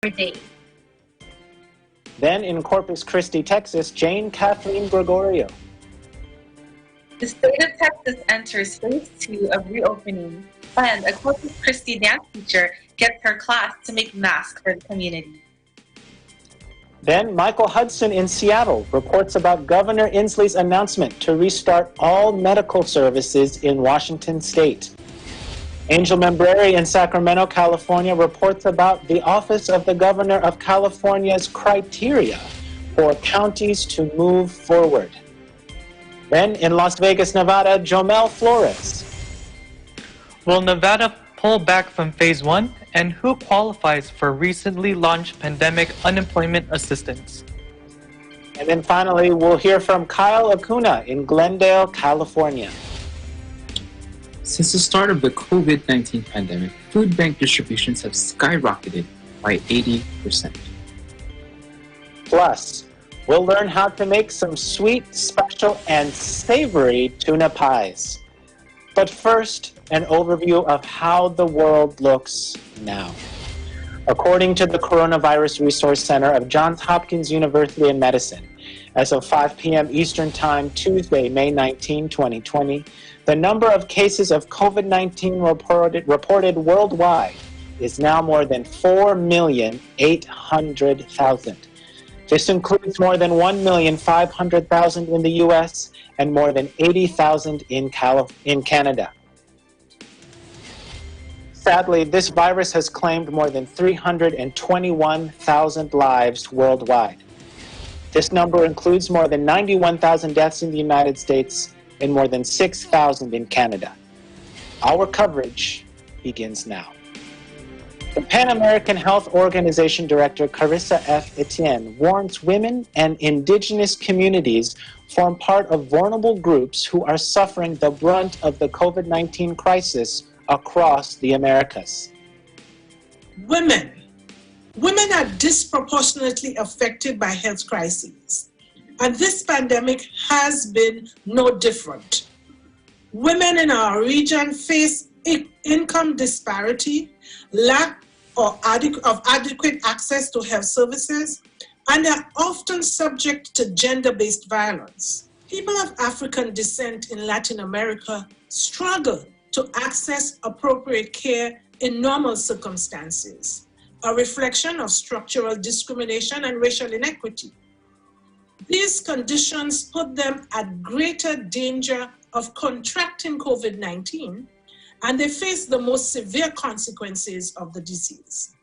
day. Then in Corpus Christi, Texas, Jane Kathleen Gregorio. The state of Texas enters phase 2 of reopening, and a Corpus Christi dance teacher gets her class to make masks for the community. Then Michael Hudson in Seattle reports about Governor Inslee's announcement to restart all medical services in Washington state. Angel Membreri in Sacramento, California reports about the Office of the Governor of California's criteria for counties to move forward. Then in Las Vegas, Nevada, Jomel Flores. Will Nevada pull back from Phase 1? And who qualifies for recently launched pandemic unemployment assistance? And then finally, we'll hear from Kyle Acuna in Glendale, California. Since the start of the COVID-19 pandemic, food bank distributions have skyrocketed by 80%. Plus, we'll learn how to make some sweet, special, and savory tuna pies. But first, an overview of how the world looks now. According to the Coronavirus Resource Center of Johns Hopkins University in Medicine, as of 5 p.m. Eastern Time, Tuesday, May 19, 2020, the number of cases of COVID-19 reported worldwide is now more than 4,800,000. This includes more than 1,500,000 in the U.S. and more than 80,000 in Canada. Sadly, this virus has claimed more than 321,000 lives worldwide. This number includes more than 91,000 deaths in the United States and more than 6,000 in Canada. Our coverage begins now. The Pan American Health Organization Director Carissa F. Etienne warns women and indigenous communities form part of vulnerable groups who are suffering the brunt of the COVID-19 crisis across the Americas. Women are disproportionately affected by health crises, and this pandemic has been no different. Women in our region face income disparity, lack of adequate access to health services, and are often subject to gender-based violence. People of African descent in Latin America struggle to access appropriate care in normal circumstances, a reflection of structural discrimination and racial inequity. These conditions put them at greater danger of contracting COVID-19, and they face the most severe consequences of the disease.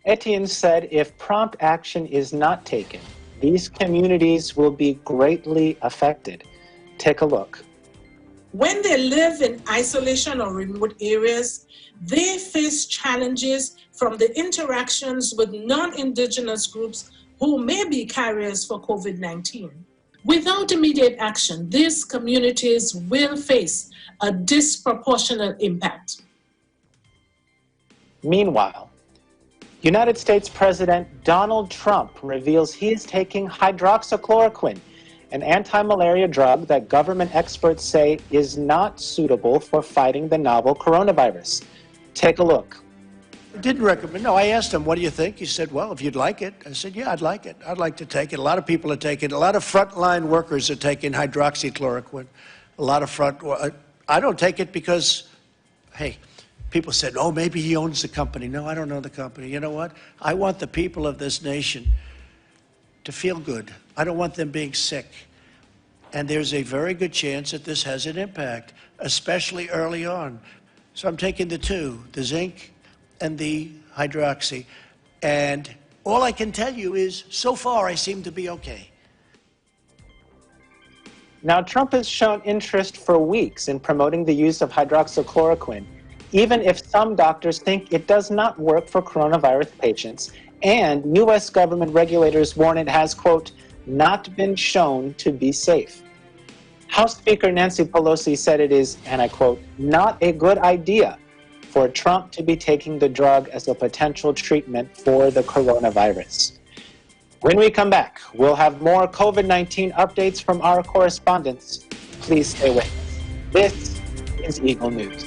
Etienne said if prompt action is not taken, these communities will be greatly affected. Take a look. When they live in isolation or remote areas, they face challenges from the interactions with non-Indigenous groups who may be carriers for COVID-19. Without immediate action, these communities will face a disproportionate impact. Meanwhile, United States President Donald Trump reveals he is taking hydroxychloroquine, an anti-malaria drug that government experts say is not suitable for fighting the novel coronavirus. Take a look. I didn't recommend. No, I asked him, what do you think? He said, well, if you'd like it. I said, yeah, I'd like it. I'd like to take it. A lot of people are taking it. A lot of frontline workers are taking hydroxychloroquine. I don't take it because, hey, people said, oh, maybe he owns the company. No, I don't know the company. You know what? I want the people of this nation to feel good. I don't want them being sick. And there's a very good chance that this has an impact, especially early on. So I'm taking the two, the zinc and the hydroxy. And all I can tell you is, so far, I seem to be okay. Now, Trump has shown interest for weeks in promoting the use of hydroxychloroquine, even if some doctors think it does not work for coronavirus patients, and U.S. government regulators warn it has, quote, not been shown to be safe. House Speaker Nancy Pelosi said it is, and I quote, not a good idea for Trump to be taking the drug as a potential treatment for the coronavirus. When we come back, we'll have more COVID-19 updates from our correspondents. Please stay with us. This is Eagle News.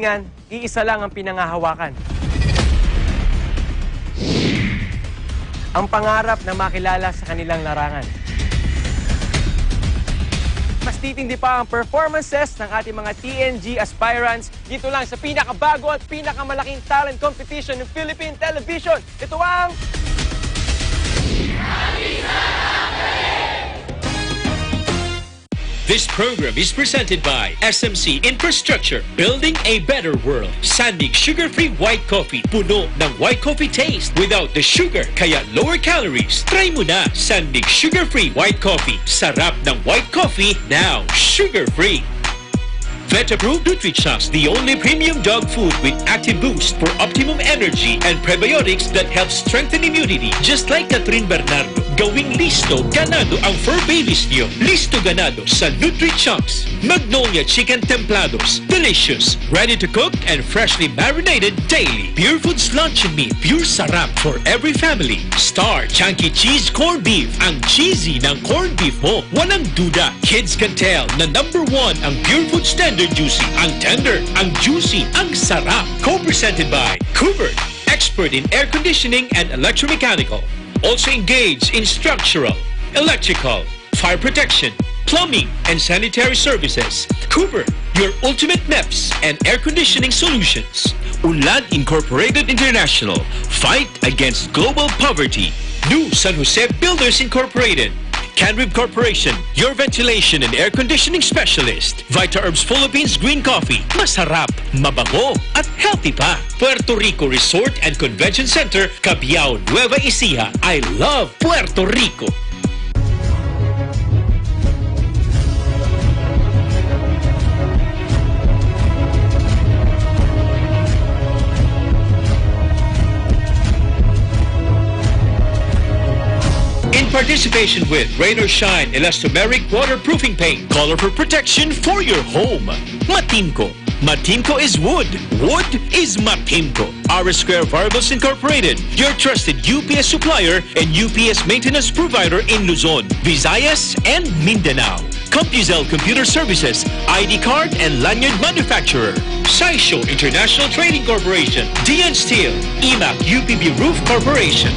kahilingan, iisa lang ang pinangahawakan. Ang pangarap na makilala sa kanilang larangan. Mas titindi pa ang performances ng ating mga TNG aspirants dito lang sa pinakabago at pinakamalaking talent competition ng Philippine Television. Ito ang... This program is presented by SMC Infrastructure, building a better world. Sandig sugar-free white coffee, puno ng white coffee taste without the sugar, kaya lower calories. Try mo na Sandig sugar-free white coffee. Sarap ng white coffee, now sugar-free. Vet-approved Nutri-Chunks, the only premium dog food with active boost for optimum energy and prebiotics that help strengthen immunity. Just like Catherine Bernardo, gawing listo ganado ang fur babies niyo. Listo ganado sa Nutri-Chunks. Magnolia Chicken Templados, delicious, ready to cook and freshly marinated daily. Pure Foods Luncheon Meat, pure sarap for every family. Star Chunky Cheese Corned Beef, ang cheesy ng corned beef mo. Walang duda, kids can tell na #1 ang Pure Foods Tender Juicy. Ang tender, ang juicy, ang sarap. Co-presented by Kubert, expert in air conditioning and electromechanical. Also engaged in structural, electrical, fire protection, plumbing, and sanitary services. Kubert, your ultimate MEPS and air conditioning solutions. Unlad Incorporated International, fight against global poverty. New San Jose Builders Incorporated. Canrib Corporation, your ventilation and air conditioning specialist. Vita Herbs Philippines Green Coffee. Masarap, mabango, at healthy pa. Puerto Rico Resort and Convention Center, Cabiao, Nueva Ecija. I love Puerto Rico. Participation with Rain or Shine Elastomeric Waterproofing Paint. Colorful protection for your home. Matimco. Matimco is wood. Wood is Matimco. Our Square Variables Incorporated, your trusted UPS supplier and UPS maintenance provider in Luzon, Visayas, and Mindanao. CompuZell Computer Services, ID card and lanyard manufacturer. Saisho International Trading Corporation, DN Steel, EMAC UPB Roof Corporation.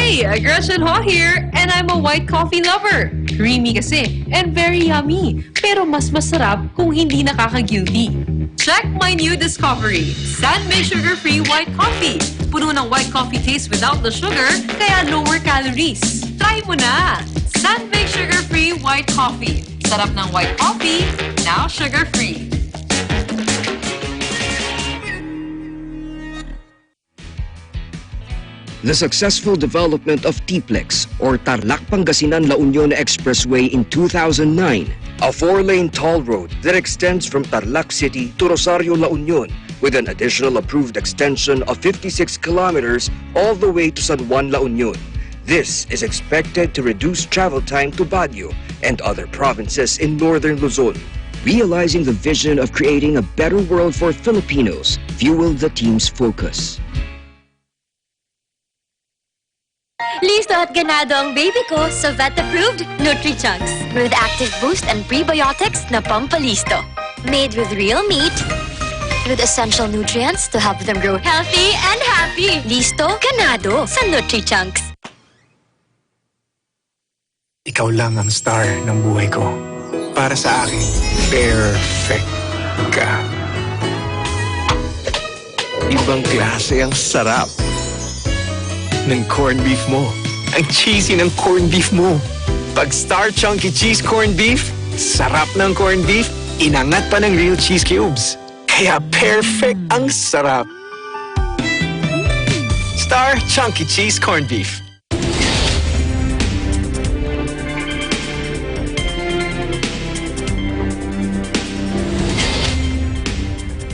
Hey, Gretchen Ho here, and I'm a white coffee lover. Creamy kasi, and very yummy. Pero mas masarap kung hindi nakaka-guilty. Check my new discovery, Sandmade Sugar-Free White Coffee. Puno ng white coffee taste without the sugar, kaya lower calories. Try mo na! Sandmade Sugar-Free White Coffee. Sarap ng white coffee, now sugar-free. The successful development of TPLEX, or Tarlac Pangasinan La Union Expressway in 2009, a 4-lane toll road that extends from Tarlac City to Rosario La Union, with an additional approved extension of 56 kilometers all the way to San Juan La Union. This is expected to reduce travel time to Baguio and other provinces in northern Luzon. Realizing the vision of creating a better world for Filipinos fueled the team's focus. Listo at ganado ang baby ko sa vet-approved Nutri-Chunks with active boost and prebiotics na pampalisto. Made with real meat, with essential nutrients to help them grow healthy and happy. Listo, ganado sa Nutri-Chunks. Ikaw lang ang star ng buhay ko. Para sa akin, perfect ka. Ibang klase ang sarap ng corned beef mo. Ang cheesy ng corned beef mo. Pag Star Chunky Cheese Corned Beef, sarap ng corned beef, inangat pa ng real cheese cubes. Kaya perfect ang sarap. Star Chunky Cheese Corned Beef.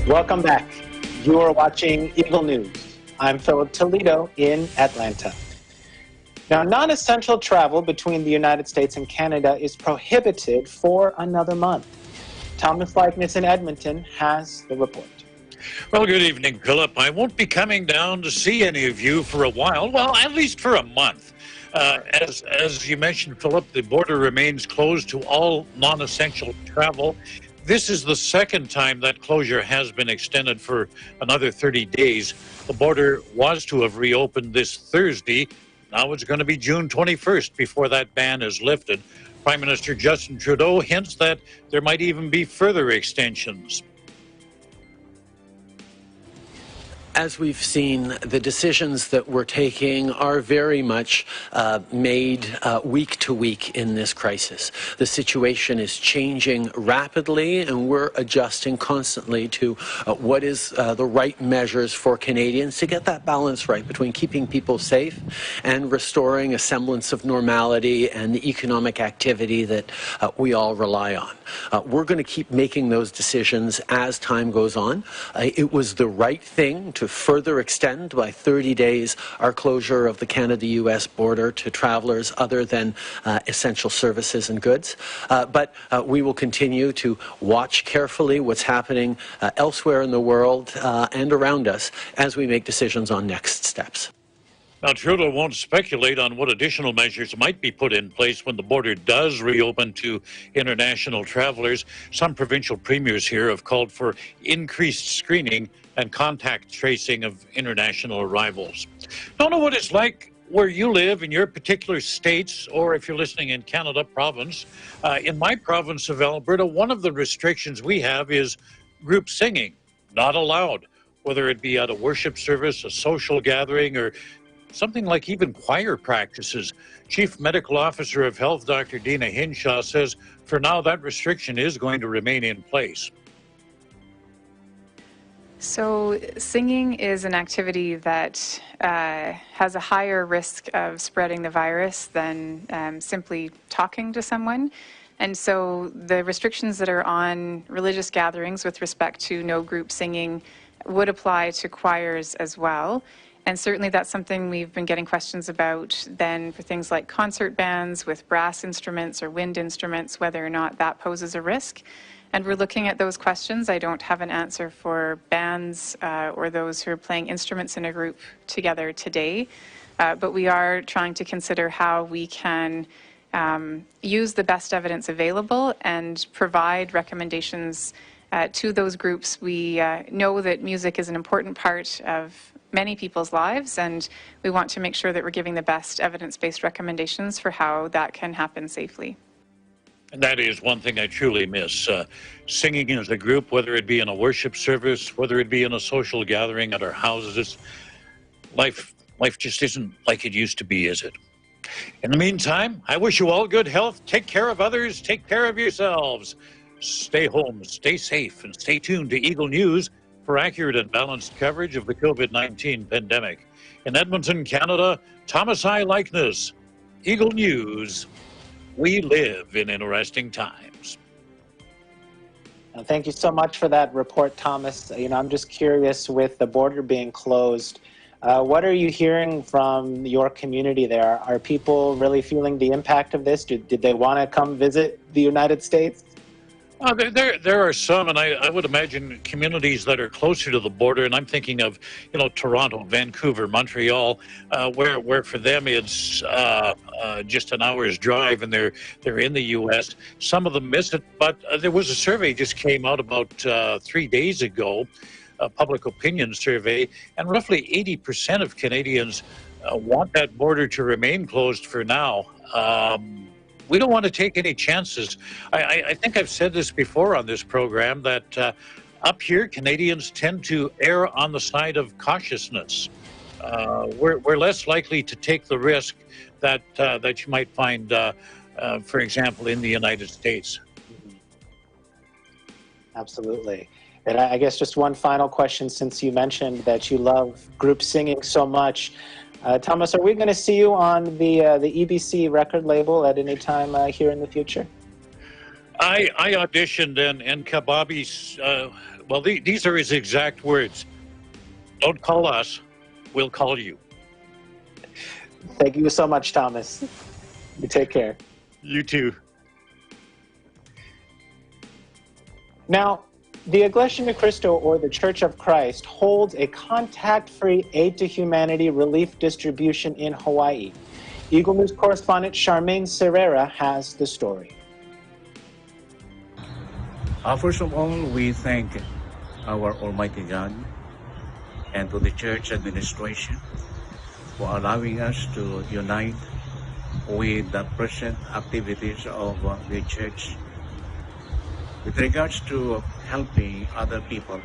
Welcome back. You are watching Eagle News. I'm Philip Toledo in Atlanta. Now, non-essential travel between the United States and Canada is prohibited for another month. Thomas Leibniz in Edmonton has the report. Well, good evening, Philip. I won't be coming down to see any of you for a while, well, at least for a month. As you mentioned, Philip, the border remains closed to all non-essential travel. This is the second time that closure has been extended for another 30 days. The border was to have reopened this Thursday. Now it's going to be June 21st before that ban is lifted. Prime Minister Justin Trudeau hints that there might even be further extensions. As we've seen, the decisions that we're taking are very much made week to week in this crisis. The situation is changing rapidly, and we're adjusting constantly to what is the right measures for Canadians to get that balance right between keeping people safe and restoring a semblance of normality and the economic activity that we all rely on. We're going to keep making those decisions as time goes on. It was the right thing to further extend by 30 days our closure of the Canada-U.S. border to travelers other than essential services and goods. But we will continue to watch carefully what's happening elsewhere in the world and around us as we make decisions on next steps. Now, Trudeau won't speculate on what additional measures might be put in place when the border does reopen to international travelers. Some provincial premiers here have called for increased screening and contact tracing of international arrivals. Don't know what it's like where you live in your particular states, or if you're listening in Canada, province. In my province of Alberta, one of the restrictions we have is group singing, not allowed, whether it be at a worship service, a social gathering, or something like even choir practices. Chief Medical Officer of Health, Dr. Dina Hinshaw, says for now that restriction is going to remain in place. So singing is an activity that has a higher risk of spreading the virus than simply talking to someone. And so the restrictions that are on religious gatherings with respect to no group singing would apply to choirs as well. And certainly that's something we've been getting questions about then for things like concert bands with brass instruments or wind instruments, whether or not that poses a risk. And we're looking at those questions. I don't have an answer for bands or those who are playing instruments in a group together today, but we are trying to consider how we can use the best evidence available and provide recommendations to those groups. We know that music is an important part of many people's lives, and we want to make sure that we're giving the best evidence-based recommendations for how that can happen safely. And that is one thing I truly miss. Singing as a group, whether it be in a worship service, whether it be in a social gathering at our houses. Life just isn't like it used to be, is it? In the meantime, I wish you all good health. Take care of others. Take care of yourselves. Stay home, stay safe, and stay tuned to Eagle News for accurate and balanced coverage of the COVID-19 pandemic. In Edmonton, Canada, Thomas I. Likeness, Eagle News. We live in interesting times. Thank you so much for that report, Thomas. I'm just curious, with the border being closed, what are you hearing from your community there? Are people really feeling the impact of this? Did they want to come visit the United States? There are some, and I would imagine communities that are closer to the border, and I'm thinking of, Toronto, Vancouver, Montreal, where for them it's just an hour's drive, and they're in the U.S. Some of them miss it, but there was a survey just came out about 3 days ago, a public opinion survey, and roughly 80% of Canadians want that border to remain closed for now. We don't want to take any chances. I think I've said this before on this program that up here, Canadians tend to err on the side of cautiousness. We're less likely to take the risk that you might find, for example, in the United States. Absolutely. And I guess just one final question, since you mentioned that you love group singing so much. Thomas, are we going to see you on the EBC record label at any time here in the future? I auditioned, and Kababi's, well, these are his exact words. Don't call us, we'll call you. Thank you so much, Thomas. You take care. You too. Now, the Iglesia Ni Cristo, or the Church of Christ, holds a contact-free aid to humanity relief distribution in Hawaii. Eagle News correspondent Charmaine Serrera has the story. First of all, we thank our Almighty God and to the church administration for allowing us to unite with the present activities of the church with regards to helping other people,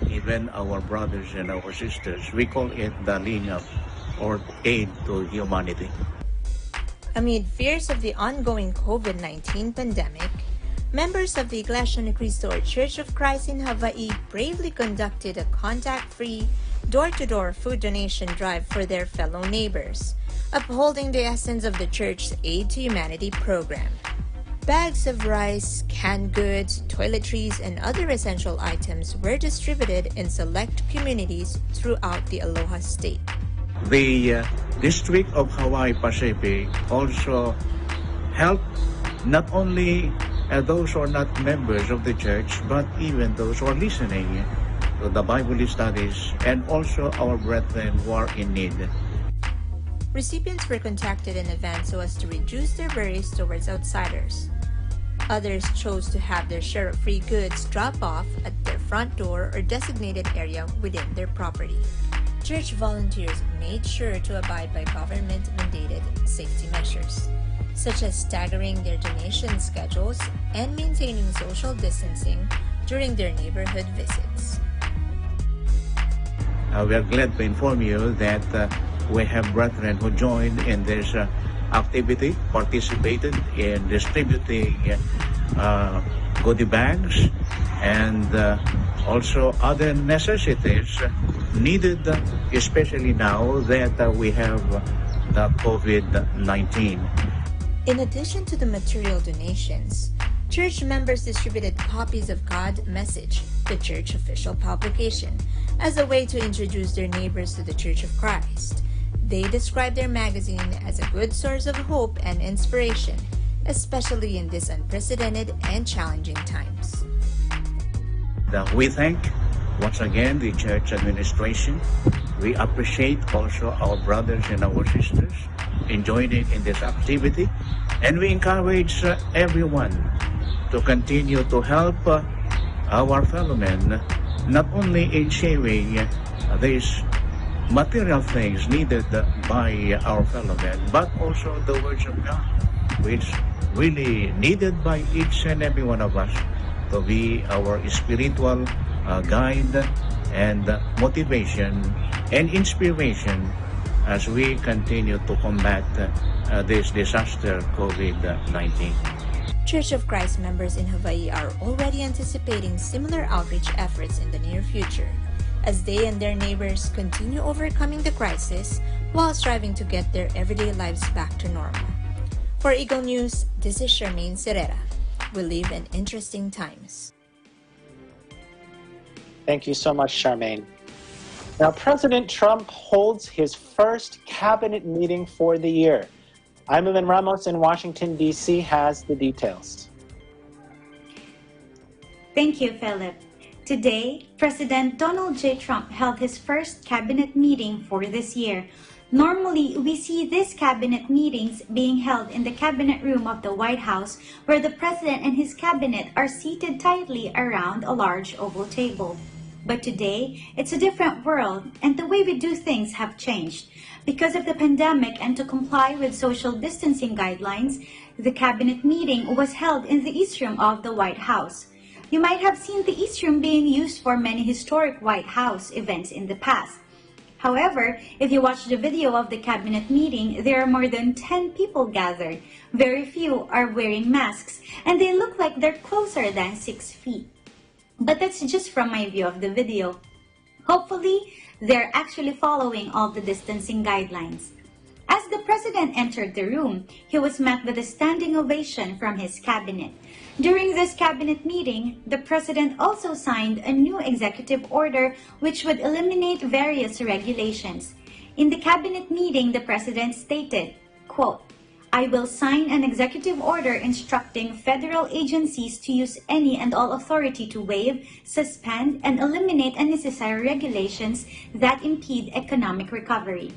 even our brothers and our sisters. We call it the lineal or aid to humanity. Amid fears of the ongoing COVID-19 pandemic, members of the Iglesia ni Cristo or Church of Christ in Hawaii bravely conducted a contact-free, door-to-door food donation drive for their fellow neighbors, upholding the essence of the church's Aid to Humanity program. Bags of rice, canned goods, toiletries, and other essential items were distributed in select communities throughout the Aloha State. The District of Hawaii Pacific also helped not only those who are not members of the church, but even those who are listening to the Bible studies and also our brethren who are in need. Recipients were contacted in advance so as to reduce their worries towards outsiders. Others chose to have their share of free goods drop off at their front door or designated area within their property. Church volunteers made sure to abide by government-mandated safety measures, such as staggering their donation schedules and maintaining social distancing during their neighborhood visits. We are glad to inform you that we have brethren who joined in this activity, participated in distributing goodie bags and also other necessities needed, especially now that we have the COVID-19. In addition to the material donations, church members distributed copies of God's Message, the church official publication, as a way to introduce their neighbors to the Church of Christ. They described their magazine as a good source of hope and inspiration, especially in these unprecedented and challenging times. We thank once again the church administration. We appreciate also our brothers and our sisters in joining in this activity, and we encourage everyone to continue to help our fellow men, not only in sharing these material things needed by our fellow men, but also the words of God, which really needed by each and every one of us to be our spiritual guide and motivation and inspiration as we continue to combat this disaster, COVID-19. Church of Christ members in Hawaii are already anticipating similar outreach efforts in the near future, as they and their neighbors continue overcoming the crisis while striving to get their everyday lives back to normal. For Eagle News, this is Charmaine Serrera. We live in interesting times. Thank you so much, Charmaine. Now, President Trump holds his first cabinet meeting for the year. Imelin Ramos in Washington, D.C. has the details. Thank you, Philip. Today, President Donald J. Trump held his first cabinet meeting for this year. Normally, we see these cabinet meetings being held in the cabinet room of the White House, where the president and his cabinet are seated tightly around a large oval table. But today, it's a different world, and the way we do things have changed. Because of the pandemic and to comply with social distancing guidelines, the cabinet meeting was held in the East Room of the White House. You might have seen the East Room being used for many historic White House events in the past. However, if you watch the video of the cabinet meeting, there are more than 10 people gathered. Very few are wearing masks, and they look like they're closer than 6 feet. But that's just from my view of the video. Hopefully, they're actually following all the distancing guidelines. As the president entered the room, he was met with a standing ovation from his cabinet. During this cabinet meeting, the president also signed a new executive order which would eliminate various regulations. In the cabinet meeting, the president stated, quote, "I will sign an executive order instructing federal agencies to use any and all authority to waive, suspend, and eliminate unnecessary regulations that impede economic recovery."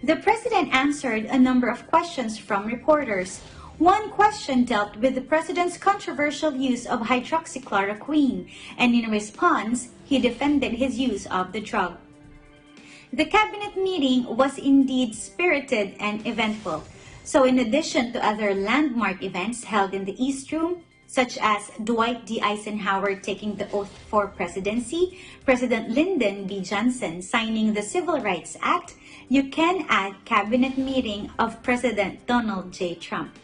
The president answered a number of questions from reporters. One question dealt with the president's controversial use of hydroxychloroquine, and in response, he defended his use of the drug. The cabinet meeting was indeed spirited and eventful. So in addition to other landmark events held in the East Room, such as Dwight D. Eisenhower taking the oath for presidency, President Lyndon B. Johnson signing the Civil Rights Act, you can add cabinet meeting of President Donald J. Trump.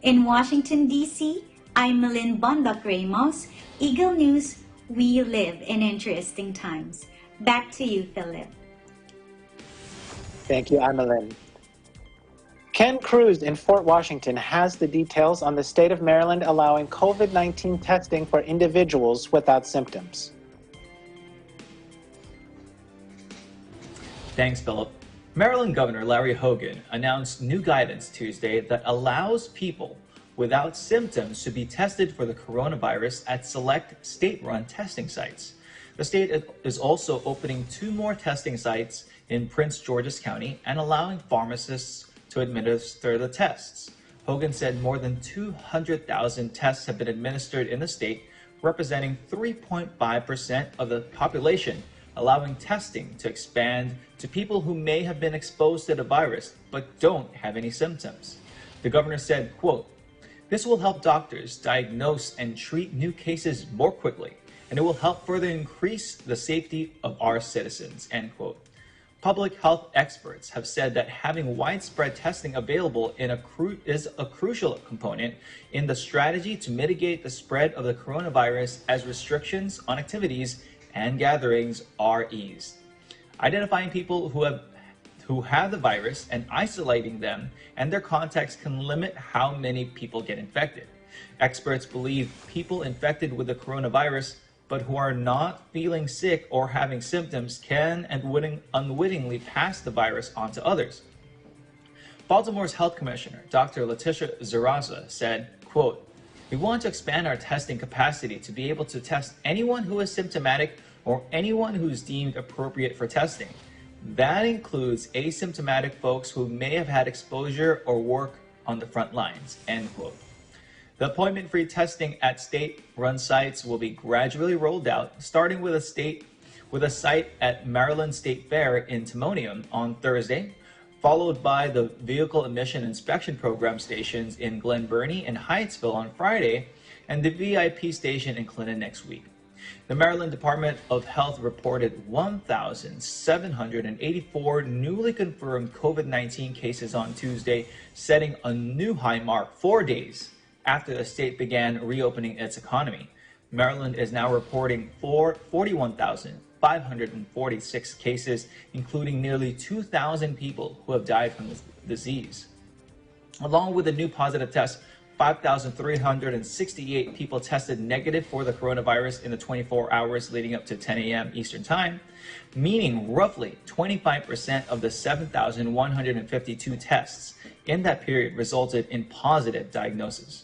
In Washington, D.C., I'm Malin Bondoc Ramos, Eagle News, we live in interesting times. Back to you, Philip. Thank you, Amelin. Ken Cruz in Fort Washington has the details on the state of Maryland allowing COVID-19 testing for individuals without symptoms. Thanks, Philip. Maryland Governor Larry Hogan announced new guidance Tuesday that allows people without symptoms to be tested for the coronavirus at select state-run testing sites. The state is also opening 2 more testing sites in Prince George's County and allowing pharmacists to administer the tests. Hogan said more than 200,000 tests have been administered in the state, representing 3.5% of the population, allowing testing to expand to people who may have been exposed to the virus but don't have any symptoms. The governor said, quote, "This will help doctors diagnose and treat new cases more quickly, and it will help further increase the safety of our citizens," end quote. Public health experts have said that having widespread testing available is a crucial component in the strategy to mitigate the spread of the coronavirus as restrictions on activities and gatherings are eased. Identifying people who have the virus and isolating them and their contacts can limit how many people get infected. Experts believe people infected with the coronavirus but who are not feeling sick or having symptoms can and unwittingly pass the virus on to others. Baltimore's Health Commissioner, Dr. Letitia Zaraza, said, quote, "We want to expand our testing capacity to be able to test anyone who is symptomatic or anyone who's deemed appropriate for testing. That includes asymptomatic folks who may have had exposure or work on the front lines," end quote. The appointment-free testing at state-run sites will be gradually rolled out, starting with a site at Maryland State Fair in Timonium on Thursday, followed by the Vehicle Emission Inspection Program stations in Glen Burnie and Hyattsville on Friday, and the VIP station in Clinton next week. The Maryland Department of Health reported 1,784 newly confirmed COVID-19 cases on Tuesday, setting a new high mark 4 days after the state began reopening its economy. Maryland is now reporting 41,546 cases, including nearly 2,000 people who have died from this disease. Along with the new positive tests, 5,368 people tested negative for the coronavirus in the 24 hours leading up to 10 a.m. Eastern Time, meaning roughly 25% of the 7,152 tests in that period resulted in positive diagnosis.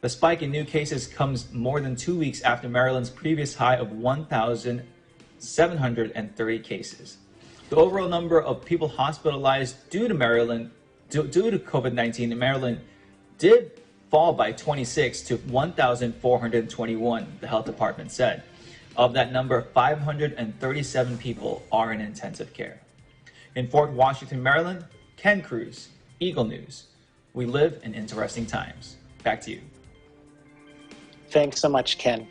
The spike in new cases comes more than 2 weeks after Maryland's previous high of 1,730 cases. The overall number of people hospitalized due to COVID-19 in Maryland did fall by 26 to 1,421, the health department said. Of that number, 537 people are in intensive care. In Fort Washington, Maryland, Ken Cruz, Eagle News. We live in interesting times. Back to you. Thanks so much, Ken.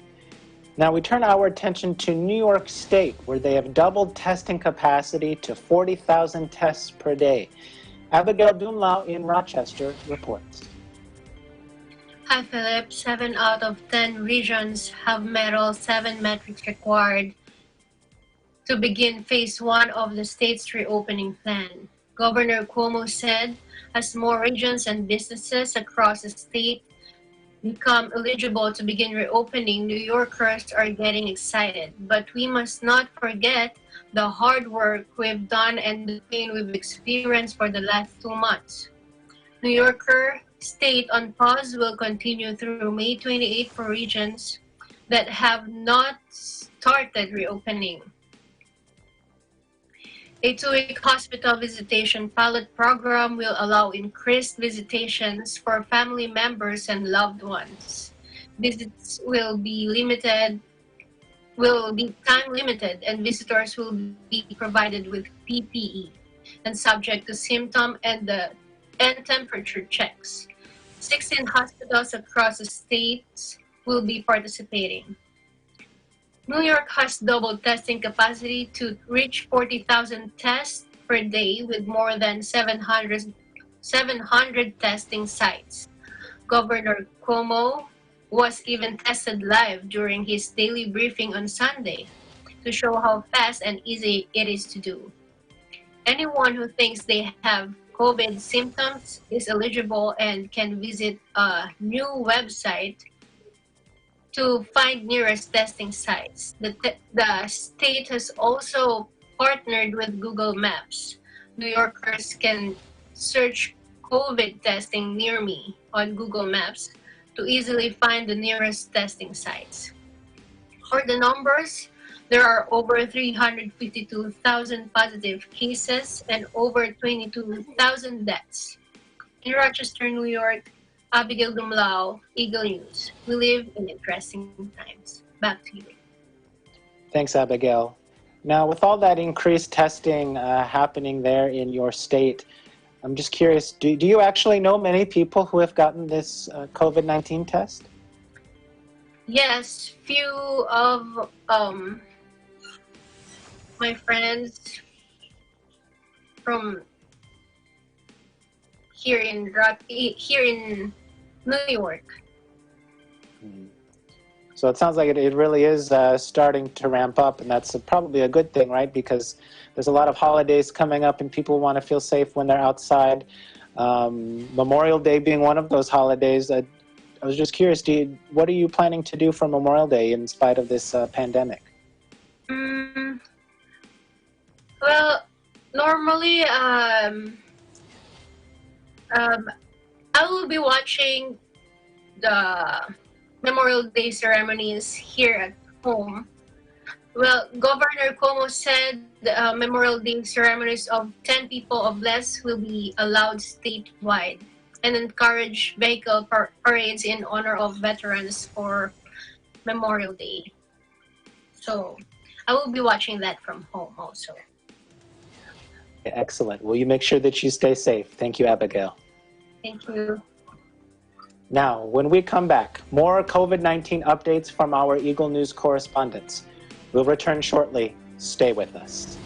Now we turn our attention to New York State, where they have doubled testing capacity to 40,000 tests per day. Abigail Dumlau in Rochester reports. Hi, Philip. 7 out of 10 regions have met all 7 metrics required to begin phase 1 of the state's reopening plan. Governor Cuomo said, as more regions and businesses across the state become eligible to begin reopening, New Yorkers are getting excited. But we must not forget the hard work we've done and the pain we've experienced for the last 2 months. New Yorker State on pause will continue through May 28 for regions that have not started reopening. A 2-week hospital visitation pilot program will allow increased visitations for family members and loved ones. Visits will be time limited, and visitors will be provided with PPE and subject to symptom and temperature checks. 16 hospitals across the states will be participating. New York has doubled testing capacity to reach 40,000 tests per day with more than 700 testing sites. Governor Cuomo was even tested live during his daily briefing on Sunday to show how fast and easy it is to do. Anyone who thinks they have COVID symptoms is eligible and can visit a new website to find nearest testing sites. The state has also partnered with Google Maps. New Yorkers can search COVID testing near me on Google Maps to easily find the nearest testing sites. For the numbers, there are over 352,000 positive cases and over 22,000 deaths. In Rochester, New York, Abigail Dumlao, Eagle News. We live in interesting times. Back to you. Thanks, Abigail. Now, with all that increased testing happening there in your state, I'm just curious, do you actually know many people who have gotten this COVID-19 test? Yes, few of my friends from here in New York. So it sounds like it really is starting to ramp up, and that's probably a good thing, right? Because there's a lot of holidays coming up and people want to feel safe when they're outside. Memorial Day being one of those holidays. I was just curious, what are you planning to do for Memorial Day in spite of this pandemic? Well, normally I will be watching the Memorial Day ceremonies here at home. Well, Governor Cuomo said the Memorial Day ceremonies of 10 people or less will be allowed statewide and encourage vehicle parades in honor of veterans for Memorial Day. So I will be watching that from home also. Excellent. Will you make sure that you stay safe? Thank you, Abigail. Thank you. Now, when we come back, more COVID-19 updates from our Eagle News correspondents. We'll return shortly. Stay with us.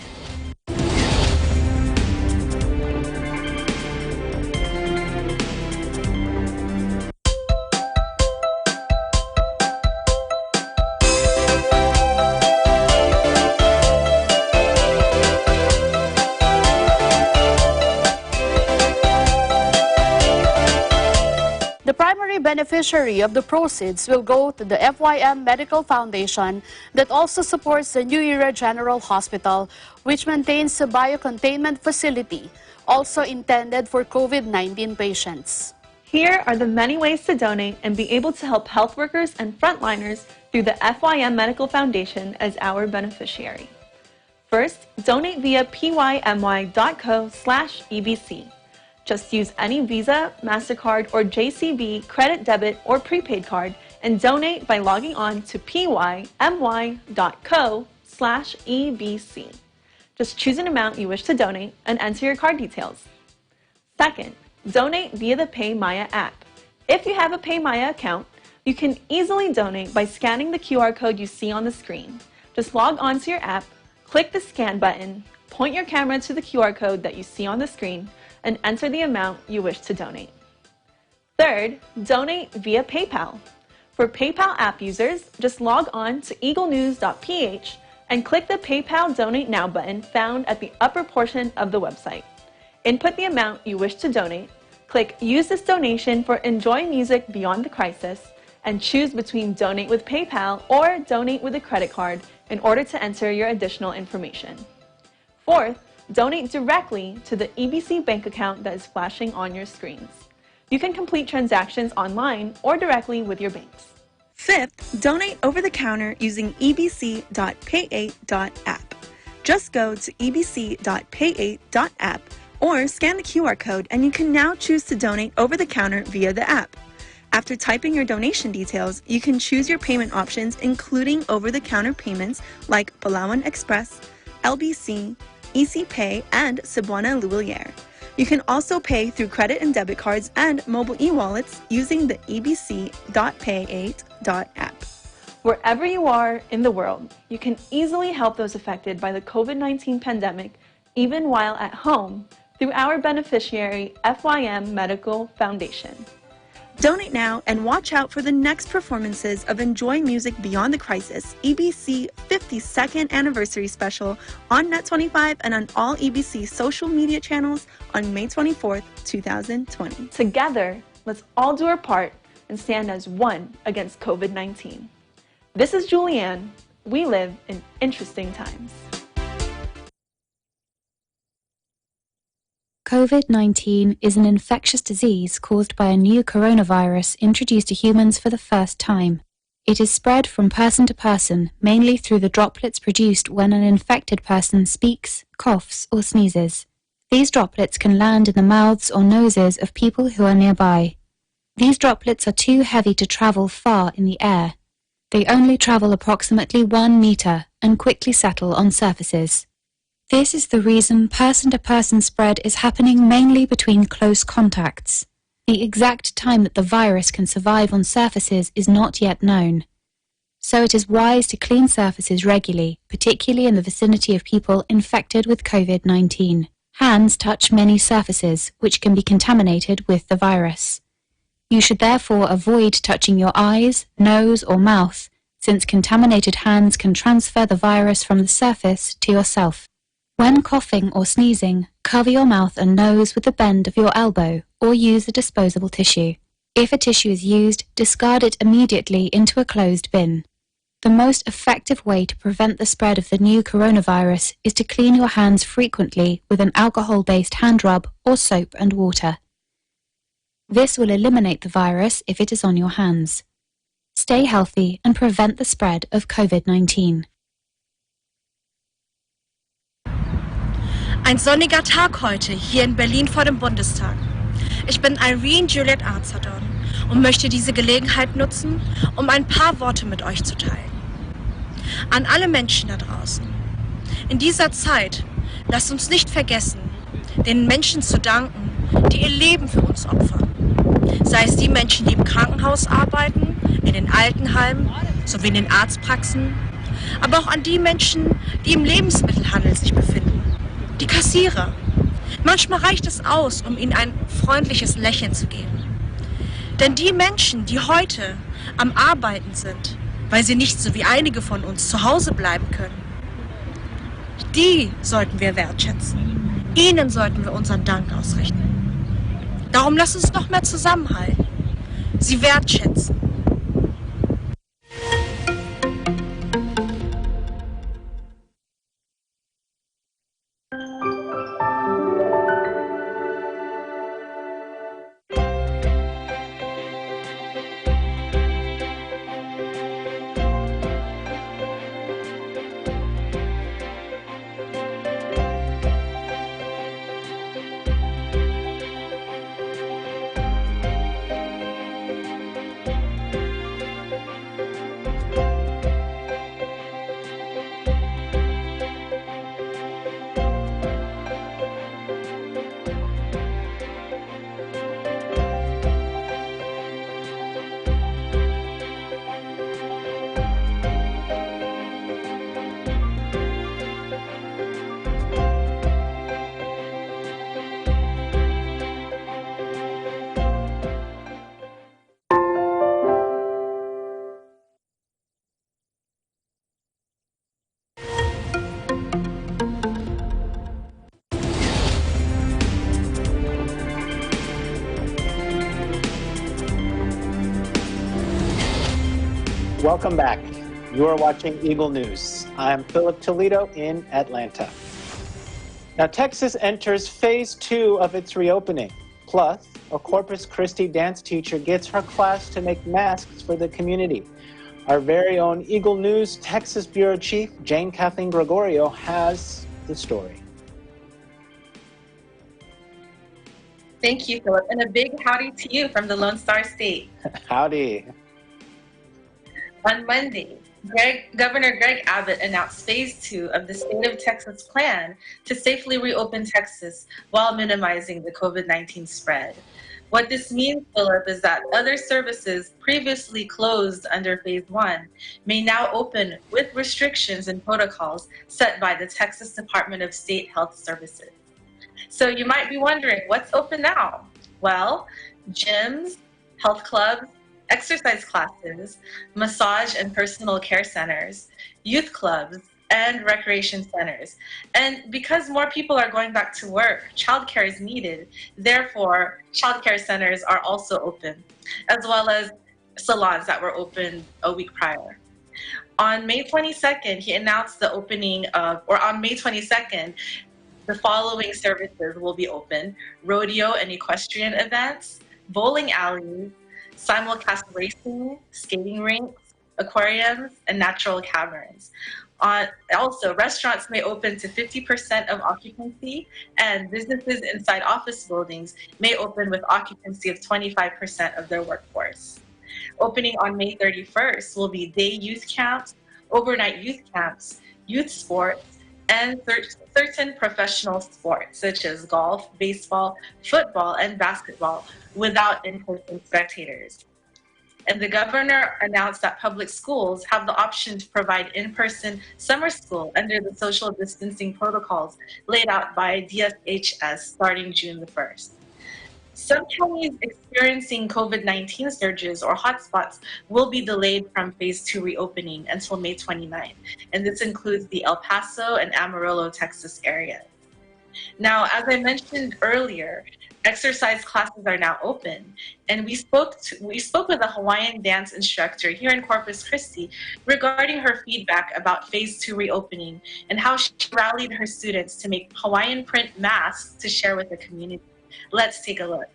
The primary beneficiary of the proceeds will go to the FYM Medical Foundation that also supports the New Era General Hospital, which maintains a biocontainment facility, also intended for COVID-19 patients. Here are the many ways to donate and be able to help health workers and frontliners through the FYM Medical Foundation as our beneficiary. First, donate via pymy.co/EBC. Just use any Visa, MasterCard, or JCB credit, debit, or prepaid card and donate by logging on to pymy.co/EBC. Just choose an amount you wish to donate and enter your card details. Second, donate via the PayMaya app. If you have a PayMaya account, you can easily donate by scanning the QR code you see on the screen. Just log on to your app, click the scan button, point your camera to the QR code that you see on the screen, and enter the amount you wish to donate. Third, donate via PayPal. For PayPal app users, just log on to eaglenews.ph and click the PayPal Donate Now button found at the upper portion of the website. Input the amount you wish to donate, click Use this donation for Enjoy Music Beyond the Crisis, and choose between Donate with PayPal or Donate with a credit card in order to enter your additional information. Fourth, donate directly to the EBC bank account that is flashing on your screens. You can complete transactions online or directly with your banks. Fifth, donate over the counter using ebc.pay8.app. Just go to ebc.pay8.app or scan the QR code and you can now choose to donate over the counter via the app. After typing your donation details, you can choose your payment options including over-the-counter payments like Palawan Express, LBC, EC Pay, and Cebuana Luwilier. You can also pay through credit and debit cards and mobile e-wallets using the ebc.pay8.app. Wherever you are in the world, you can easily help those affected by the COVID-19 pandemic, even while at home, through our beneficiary, FYM Medical Foundation. Donate now and watch out for the next performances of Enjoy Music Beyond the Crisis, EBC 52nd Anniversary Special on Net25 and on all EBC social media channels on May 24th, 2020. Together, let's all do our part and stand as one against COVID-19. This is Julianne. We live in interesting times. COVID-19 is an infectious disease caused by a new coronavirus introduced to humans for the first time. It is spread from person to person, mainly through the droplets produced when an infected person speaks, coughs, or sneezes. These droplets can land in the mouths or noses of people who are nearby. These droplets are too heavy to travel far in the air. They only travel approximately 1 meter and quickly settle on surfaces. This is the reason person-to-person spread is happening mainly between close contacts. The exact time that the virus can survive on surfaces is not yet known. So it is wise to clean surfaces regularly, particularly in the vicinity of people infected with COVID-19. Hands touch many surfaces, which can be contaminated with the virus. You should therefore avoid touching your eyes, nose, or mouth, since contaminated hands can transfer the virus from the surface to yourself. When coughing or sneezing, cover your mouth and nose with the bend of your elbow or use a disposable tissue. If a tissue is used, discard it immediately into a closed bin. The most effective way to prevent the spread of the new coronavirus is to clean your hands frequently with an alcohol-based hand rub or soap and water. This will eliminate the virus if it is on your hands. Stay healthy and prevent the spread of COVID-19. Ein sonniger Tag heute hier in Berlin vor dem Bundestag. Ich bin Irene Juliet Arzadon und möchte diese Gelegenheit nutzen, um ein paar Worte mit euch zu teilen. An alle Menschen da draußen. In dieser Zeit lasst uns nicht vergessen, den Menschen zu danken, die ihr Leben für uns opfern. Sei es die Menschen, die im Krankenhaus arbeiten, in den Altenheimen sowie in den Arztpraxen, aber auch an die Menschen, die im Lebensmittelhandel sich befinden. Die Kassierer. Manchmal reicht es aus, um ihnen ein freundliches Lächeln zu geben. Denn die Menschen, die heute am Arbeiten sind, weil sie nicht so wie einige von uns zu Hause bleiben können, die sollten wir wertschätzen. Ihnen sollten wir unseren Dank ausrichten. Darum lasst uns noch mehr zusammenhalten. Sie wertschätzen. Welcome back. You are watching Eagle News. I'm Philip Toledo in Atlanta. Now, Texas enters phase 2 of its reopening. Plus, a Corpus Christi dance teacher gets her class to make masks for the community. Our very own Eagle News Texas Bureau Chief, Jane Kathleen Gregorio, has the story. Thank you, Philip, and a big howdy to you from the Lone Star State. Howdy. On Monday, Governor Greg Abbott announced Phase 2 of the State of Texas plan to safely reopen Texas while minimizing the COVID-19 spread. What this means, Philip, is that other services previously closed under Phase 1 may now open with restrictions and protocols set by the Texas Department of State Health Services. So you might be wondering, what's open now? Well, gyms, health clubs, exercise classes, massage and personal care centers, youth clubs, and recreation centers. And because more people are going back to work, childcare is needed. Therefore, childcare centers are also open, as well as salons that were open a week prior. On May 22nd, he announced the opening of, or on May 22nd, the following services will be open: rodeo and equestrian events, bowling alleys, simulcast racing, skating rinks, aquariums, and natural caverns. Also, restaurants may open to 50% of occupancy, and businesses inside office buildings may open with occupancy of 25% of their workforce. Opening on May 31st will be day youth camps, overnight youth camps, youth sports, and certain professional sports such as golf, baseball, football, and basketball without in-person spectators. And the governor announced that public schools have the option to provide in-person summer school under the social distancing protocols laid out by DSHS starting June the 1st. Some counties experiencing COVID-19 surges or hotspots will be delayed from Phase 2 reopening until May 29th, and this includes the El Paso and Amarillo, Texas areas. Now, as I mentioned earlier, exercise classes are now open, and we spoke with a Hawaiian dance instructor here in Corpus Christi regarding her feedback about Phase 2 reopening and how she rallied her students to make Hawaiian print masks to share with the community. Let's take a look.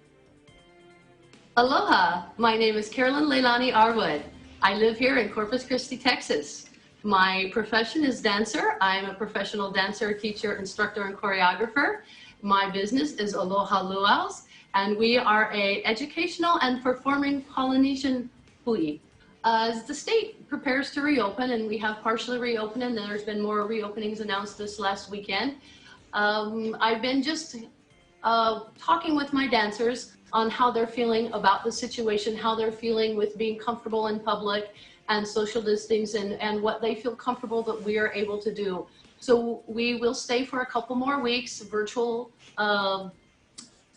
Aloha, my name is Carolyn Leilani Arwood. I live here in Corpus Christi, Texas. My profession is dancer. I'm a professional dancer, teacher, instructor, and choreographer. My business is Aloha Luau's, and we are an educational and performing Polynesian hui. As the state prepares to reopen, and we have partially reopened, and there's been more reopenings announced this last weekend, I've been just talking with my dancers on how they're feeling about the situation, how they're feeling with being comfortable in public and social distancing, and what they feel comfortable that we are able to do. So we will stay for a couple more weeks, virtual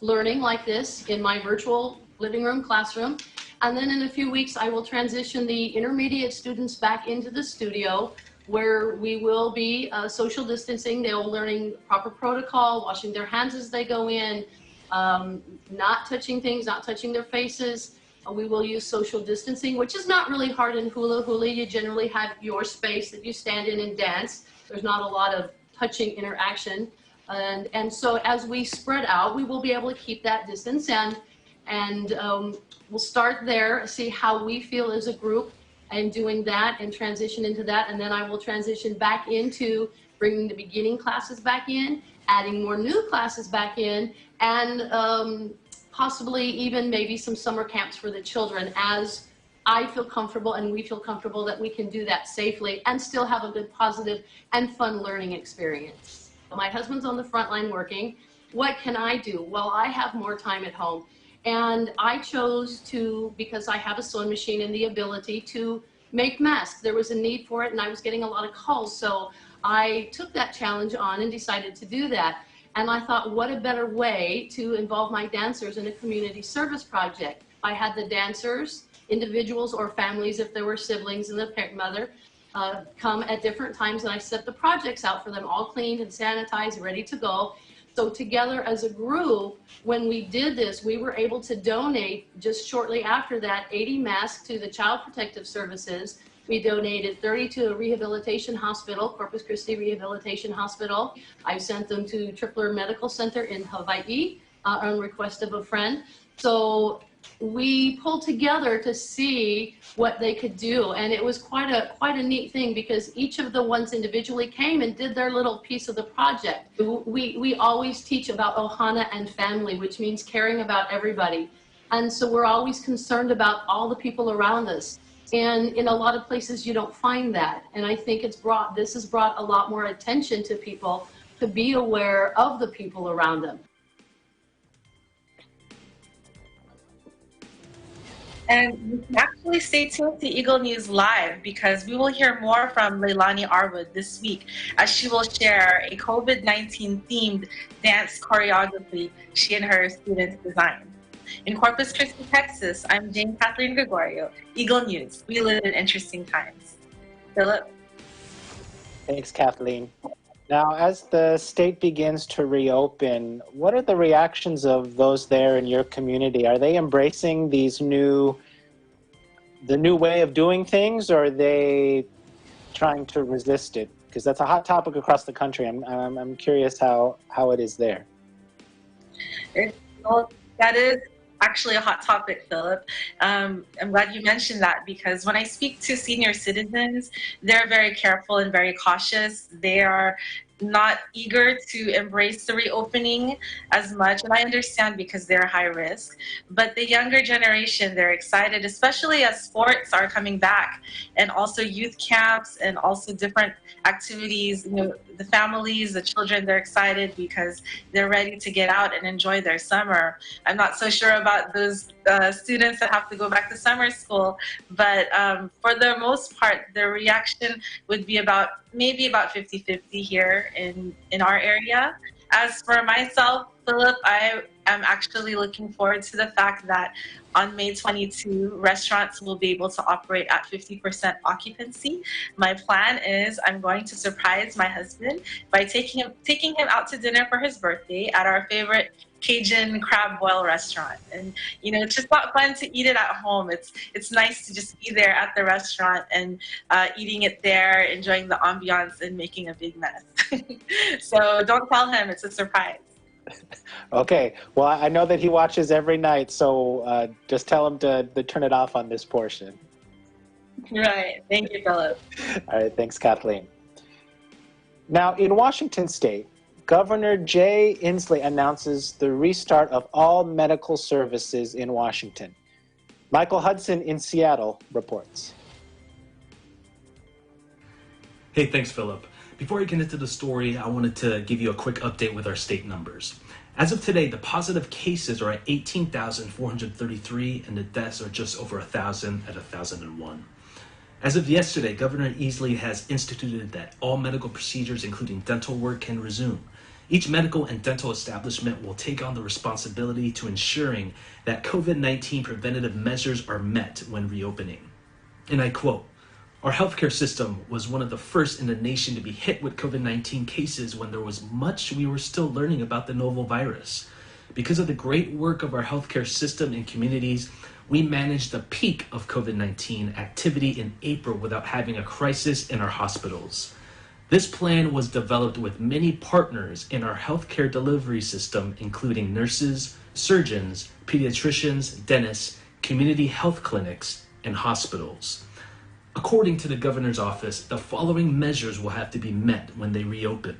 learning like this in my virtual living room classroom. And then in a few weeks, I will transition the intermediate students back into the studio where we will be social distancing. They'll learning proper protocol, washing their hands as they go in, not touching things, not touching their faces. We will use social distancing, which is not really hard in hula hula. You generally have your space that you stand in and dance. There's not a lot of touching interaction. And so as we spread out, we will be able to keep that distance, and we'll start there, see how we feel as a group and doing that and transition into that. And then I will transition back into bringing the beginning classes back in, adding more new classes back in, and possibly even maybe some summer camps for the children as I feel comfortable and we feel comfortable that we can do that safely and still have a good, positive, and fun learning experience. My husband's on the front line working. What can I do? Well, I have more time at home. And I chose to, because I have a sewing machine and the ability to make masks. There was a need for it, and I was getting a lot of calls. So I took that challenge on and decided to do that. And I thought, what a better way to involve my dancers in a community service project. I had the dancers, individuals or families, if there were siblings and the parent mother, come at different times, and I set the projects out for them, all cleaned and sanitized, ready to go. So together as a group, when we did this, we were able to donate just shortly after that 80 masks to the Child Protective Services. We donated 30 to a rehabilitation hospital, Corpus Christi Rehabilitation Hospital. I sent them to Tripler Medical Center in Hawaii on request of a friend. So we pulled together to see what they could do, and it was quite a neat thing because each of the ones individually came and did their little piece of the project. We always teach about ohana and family, which means caring about everybody, and so we're always concerned about all the people around us. And in a lot of places you don't find that, and I think this has brought a lot more attention to people to be aware of the people around them. And you can actually stay tuned to Eagle News Live because we will hear more from Leilani Arwood this week as she will share a COVID-19 themed dance choreography she and her students designed. In Corpus Christi, Texas, I'm Jane Kathleen Gregorio, Eagle News. We live in interesting times. Philip? Thanks, Kathleen. Now, as the state begins to reopen, what are the reactions of those there in your community? Are they embracing the new way of doing things, or are they trying to resist it? Because that's a hot topic across the country. I'm curious how it is there. Well, that is actually a hot topic, Philip. I'm glad you mentioned that because when I speak to senior citizens, they're very careful and very cautious. They are not eager to embrace the reopening as much, and I understand because they're high risk. But the younger generation, they're excited, especially as sports are coming back, and also youth camps, and also different activities. You know, the families, the children, they're excited because they're ready to get out and enjoy their summer. I'm not so sure about those students that have to go back to summer school, but for the most part, the reaction would be maybe about 50-50 here in our area. As for myself, Philip, I am actually looking forward to the fact that on May 22, restaurants will be able to operate at 50% occupancy. My plan is I'm going to surprise my husband by taking him out to dinner for his birthday at our favorite Cajun crab boil restaurant. And you know, it's just not fun to eat it at home. It's nice to just be there at the restaurant and eating it there, enjoying the ambiance and making a big mess. So don't tell him, it's a surprise. Okay, well, I know that he watches every night, so just tell him to turn it off on this portion. Right, thank you, Philip. All right, thanks, Kathleen. Now, in Washington State, Governor Jay Inslee announces the restart of all medical services in Washington. Michael Hudson in Seattle reports. Hey, thanks, Philip. Before I get into the story, I wanted to give you a quick update with our state numbers. As of today, the positive cases are at 18,433 and the deaths are just over 1,000 at 1,001. As of yesterday, Governor Inslee has instituted that all medical procedures, including dental work, can resume. Each medical and dental establishment will take on the responsibility to ensuring that COVID-19 preventative measures are met when reopening. And I quote, "Our healthcare system was one of the first in the nation to be hit with COVID-19 cases when there was much we were still learning about the novel virus. Because of the great work of our healthcare system and communities, we managed the peak of COVID-19 activity in April without having a crisis in our hospitals. This plan was developed with many partners in our healthcare delivery system, including nurses, surgeons, pediatricians, dentists, community health clinics, and hospitals. According to the governor's office, the following measures will have to be met when they reopen.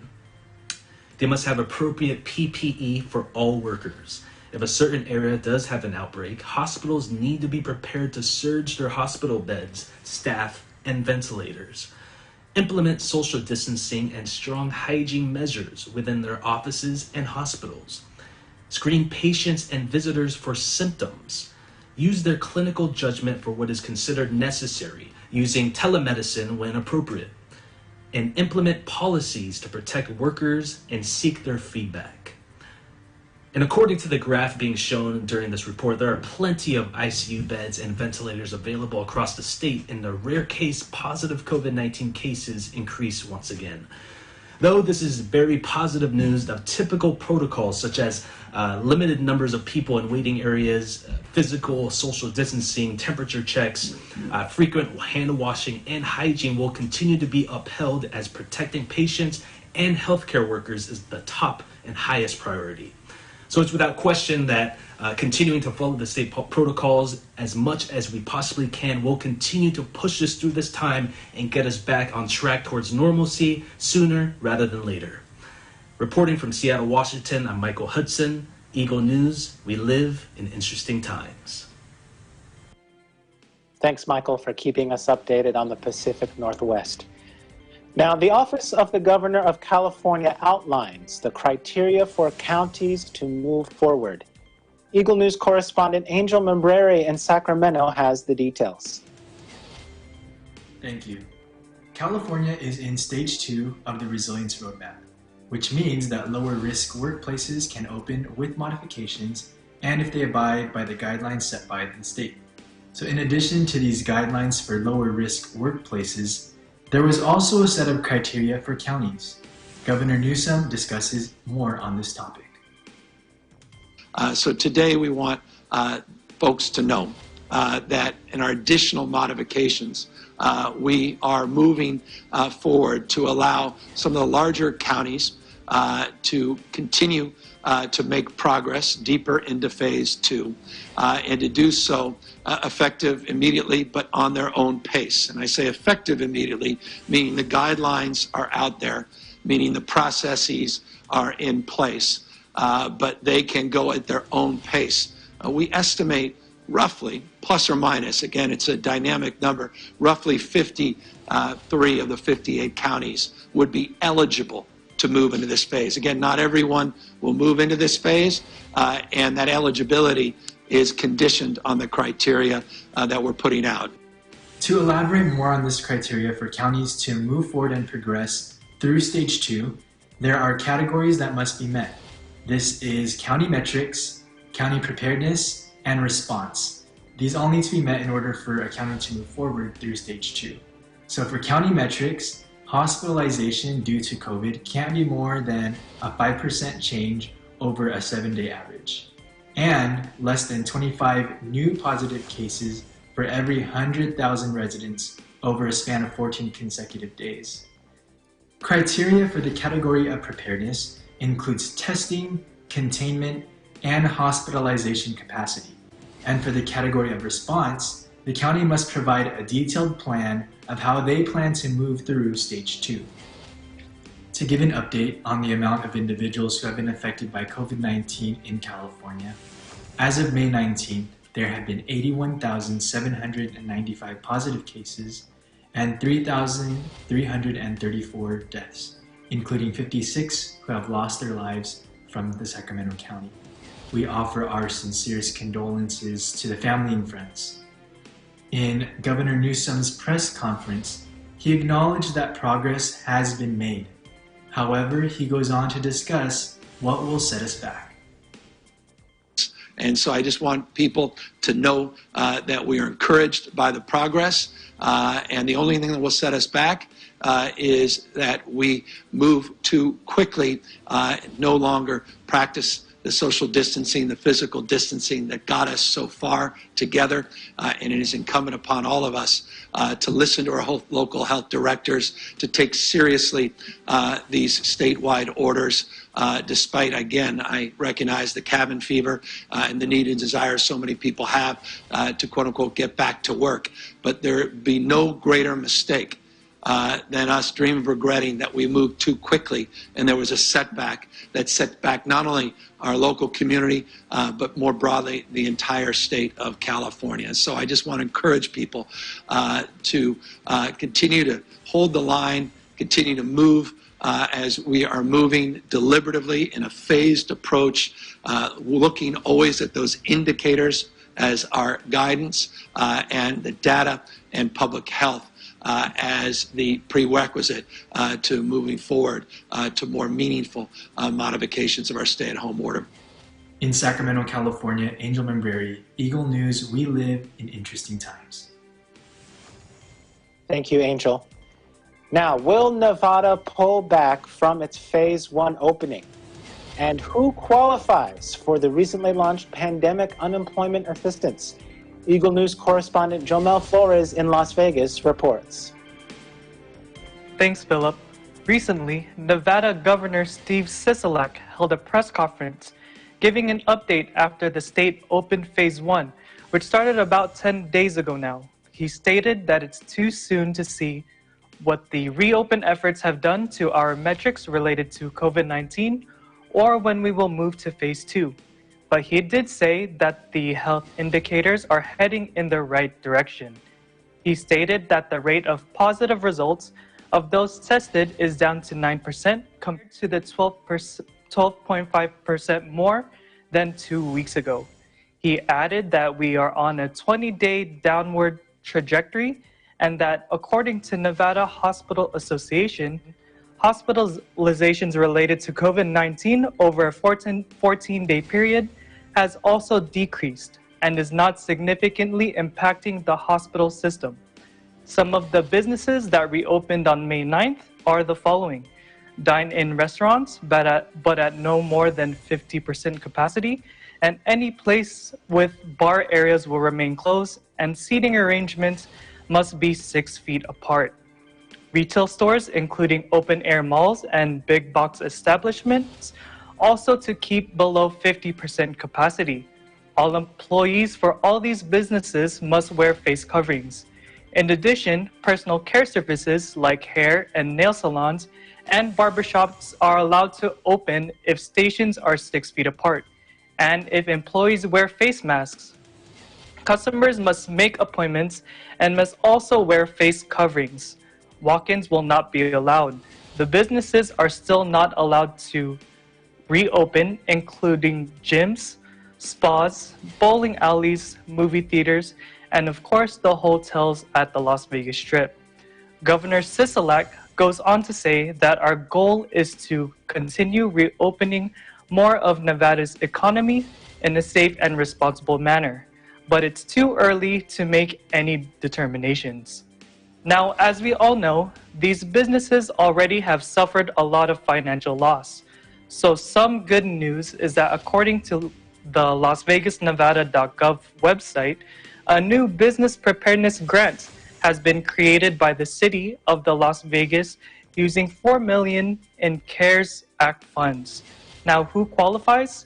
They must have appropriate PPE for all workers. If a certain area does have an outbreak, hospitals need to be prepared to surge their hospital beds, staff, and ventilators. Implement social distancing and strong hygiene measures within their offices and hospitals. Screen patients and visitors for symptoms. Use their clinical judgment for what is considered necessary, using telemedicine when appropriate. And implement policies to protect workers and seek their feedback." And according to the graph being shown during this report, there are plenty of ICU beds and ventilators available across the state, and the rare case positive COVID-19 cases increase once again. Though this is very positive news, the typical protocols such as limited numbers of people in waiting areas, physical social distancing, temperature checks, frequent hand washing, and hygiene will continue to be upheld as protecting patients and healthcare workers is the top and highest priority. So it's without question that continuing to follow the state protocols as much as we possibly can will continue to push us through this time and get us back on track towards normalcy sooner rather than later. Reporting from Seattle, Washington, I'm Michael Hudson, Eagle News. We live in interesting times. Thanks, Michael, for keeping us updated on the Pacific Northwest. Now, the Office of the Governor of California outlines the criteria for counties to move forward. Eagle News correspondent Angel Membrere in Sacramento has the details. Thank you. California is in stage 2 of the Resilience Roadmap, which means that lower risk workplaces can open with modifications and if they abide by the guidelines set by the state. So in addition to these guidelines for lower risk workplaces, there was also a set of criteria for counties. Governor Newsom discusses more on this topic. So today we want folks to know that in our additional modifications, we are moving forward to allow some of the larger counties to continue to make progress deeper into phase 2 and to do so effective immediately but on their own pace. And I say effective immediately, meaning the guidelines are out there, meaning the processes are in place, but they can go at their own pace. We estimate roughly, plus or minus, again it's a dynamic number, roughly 53 of the 58 counties would be eligible to move into this phase. Again, not everyone will move into this phase, and that eligibility is conditioned on the criteria that we're putting out. To elaborate more on this criteria for counties to move forward and progress through stage 2, there are categories that must be met. This is county metrics, county preparedness, and response. These all need to be met in order for a county to move forward through stage 2. So for county metrics, hospitalization due to COVID can't be more than a 5% change over a 7-day average, and less than 25 new positive cases for every 100,000 residents over a span of 14 consecutive days. Criteria for the category of preparedness includes testing, containment, and hospitalization capacity. And for the category of response, the county must provide a detailed plan of how they plan to move through stage 2. To give an update on the amount of individuals who have been affected by COVID-19 in California, as of May 19th, there have been 81,795 positive cases and 3,334 deaths, including 56 who have lost their lives from the Sacramento County. We offer our sincerest condolences to the family and friends. In Governor Newsom's press conference, he acknowledged that progress has been made. However, he goes on to discuss what will set us back. And so I just want people to know that we are encouraged by the progress, and the only thing that will set us back is that we move too quickly, no longer practice the social distancing, the physical distancing that got us so far together, and it is incumbent upon all of us to listen to our local health directors, to take seriously these statewide orders, despite, again, I recognize the cabin fever and the need and desire so many people have to, quote unquote, get back to work. But there be no greater mistake than us dream of regretting that we moved too quickly and there was a setback that set back not only our local community, but more broadly the entire state of California. So I just want to encourage people to continue to hold the line, continue to move as we are moving deliberatively in a phased approach, looking always at those indicators as our guidance and the data and public health as the prerequisite to moving forward to more meaningful modifications of our stay-at-home order. In Sacramento, California, Angel Membrere, Eagle News, we live in interesting times. Thank you, Angel. Now, will Nevada pull back from its Phase 1 opening? And who qualifies for the recently launched Pandemic Unemployment Assistance? Eagle News correspondent Jomel Flores in Las Vegas reports. Thanks, Philip. Recently, Nevada Governor Steve Sisolak held a press conference giving an update after the state opened Phase 1, which started about 10 days ago now. He stated that it's too soon to see what the reopen efforts have done to our metrics related to COVID-19 or when we will move to Phase 2. But he did say that the health indicators are heading in the right direction. He stated that the rate of positive results of those tested is down to 9% compared to the 12.5% more than 2 weeks ago. He added that we are on a 20-day downward trajectory and that according to Nevada Hospital Association, hospitalizations related to COVID-19 over a 14-day period has also decreased and is not significantly impacting the hospital system. Some of the businesses that reopened on May 9th are the following: dine-in restaurants, but at no more than 50% capacity, and any place with bar areas will remain closed, and seating arrangements must be 6 feet apart. Retail stores, including open-air malls and big box establishments, also to keep below 50% capacity. All employees for all these businesses must wear face coverings. In addition, personal care services like hair and nail salons and barbershops are allowed to open if stations are 6 feet apart, and if employees wear face masks. Customers must make appointments and must also wear face coverings. Walk-ins will not be allowed. The businesses are still not allowed to reopen, including gyms, spas, bowling alleys, movie theaters, and of course the hotels at the Las Vegas Strip. Governor Sisolak goes on to say that our goal is to continue reopening more of Nevada's economy in a safe and responsible manner, but it's too early to make any determinations. Now, as we all know, these businesses already have suffered a lot of financial loss. So some good news is that according to the LasVegasNevada.gov website, a new business preparedness grant has been created by the city of the Las Vegas using $4 million in CARES Act funds. Now, who qualifies?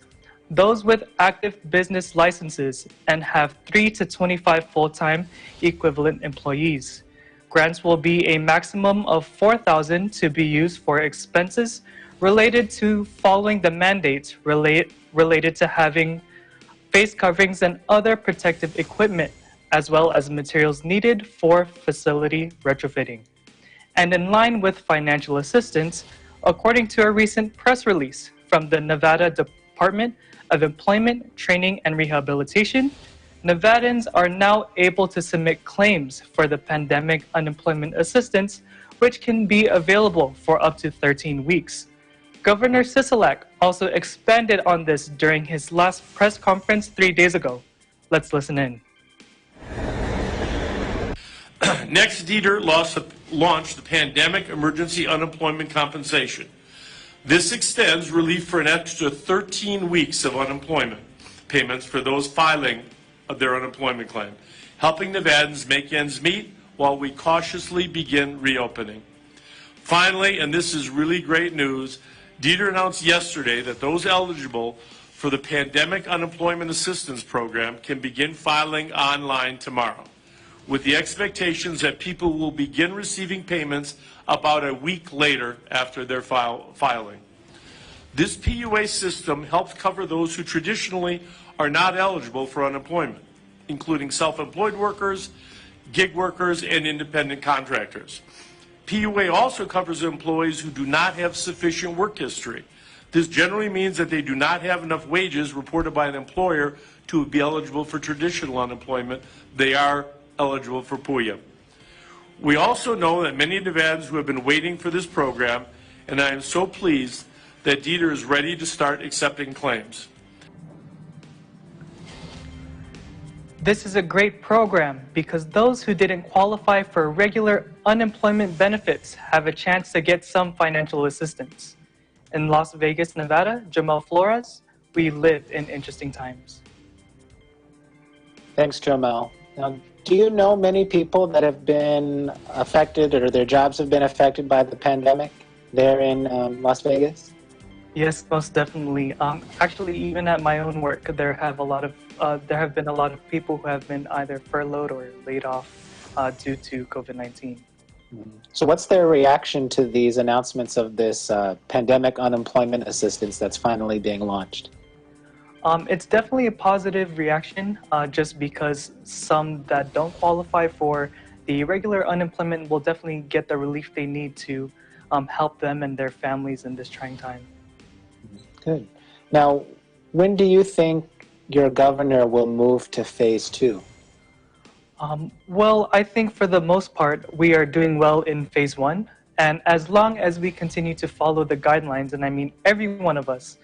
Those with active business licenses and have 3 to 25 full-time equivalent employees. Grants will be a maximum of $4,000 to be used for expenses related to following the mandates related to having face coverings and other protective equipment, as well as materials needed for facility retrofitting. And in line with financial assistance, according to a recent press release from the Nevada Department of Employment, Training, and Rehabilitation, Nevadans are now able to submit claims for the pandemic unemployment assistance, which can be available for up to 13 weeks. Governor Sisolak also expanded on this during his last press conference 3 days ago. Let's listen in. Next, Dieter launched the Pandemic Emergency Unemployment Compensation. This extends relief for an extra 13 weeks of unemployment payments for those filing their unemployment claim, helping Nevadans make ends meet while we cautiously begin reopening. Finally, and this is really great news, Dieter announced yesterday that those eligible for the Pandemic Unemployment Assistance Program can begin filing online tomorrow, with the expectations that people will begin receiving payments about a week later after their filing. This PUA system helps cover those who traditionally are not eligible for unemployment, including self-employed workers, gig workers, and independent contractors. PUA also covers employees who do not have sufficient work history. This generally means that they do not have enough wages reported by an employer to be eligible for traditional unemployment. They are eligible for PUA. We also know that many Nevadans who have been waiting for this program, and I am so pleased that Dieter is ready to start accepting claims. This is a great program because those who didn't qualify for regular unemployment benefits have a chance to get some financial assistance. In Las Vegas, Nevada, Jamel Flores, we live in interesting times. Thanks, Jamel. Now, do you know many people that have been affected or their jobs have been affected by the pandemic there in Las Vegas? Yes, most definitely. Actually, even at my own work, there have been a lot of people who have been either furloughed or laid off due to COVID-19. So what's their reaction to these announcements of this pandemic unemployment assistance that's finally being launched? It's definitely a positive reaction, just because some that don't qualify for the regular unemployment will definitely get the relief they need to help them and their families in this trying time. Good. Now, when do you think your governor will move to phase 2? Well, I think for the most part, we are doing well in phase 1. And as long as we continue to follow the guidelines, and I mean every one of us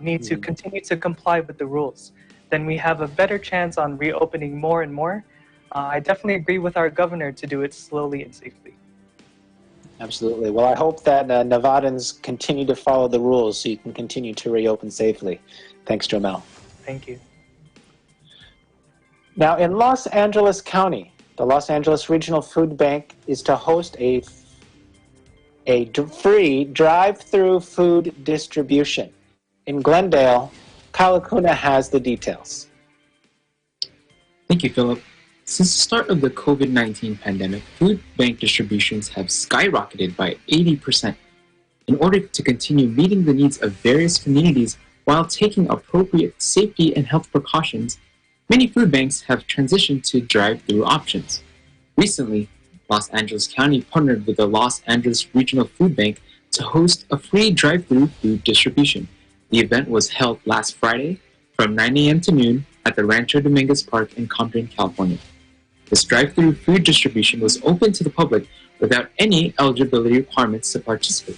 need to continue to comply with the rules, then we have a better chance on reopening more and more. I definitely agree with our governor to do it slowly and safely. Absolutely. Well, I hope that Nevadans continue to follow the rules so you can continue to reopen safely. Thanks, Jomel. Thank you. Now, in Los Angeles County, the Los Angeles Regional Food Bank is to host a free drive-through food distribution. In Glendale, Kyle Acuna has the details. Thank you, Philip. Since the start of the COVID-19 pandemic, food bank distributions have skyrocketed by 80% in order to continue meeting the needs of various communities while taking appropriate safety and health precautions. Many food banks have transitioned to drive-through options. Recently, Los Angeles County partnered with the Los Angeles Regional Food Bank to host a free drive-through food distribution. The event was held last Friday from 9 a.m. to noon at the Rancho Dominguez Park in Compton, California. This drive-through food distribution was open to the public without any eligibility requirements to participate.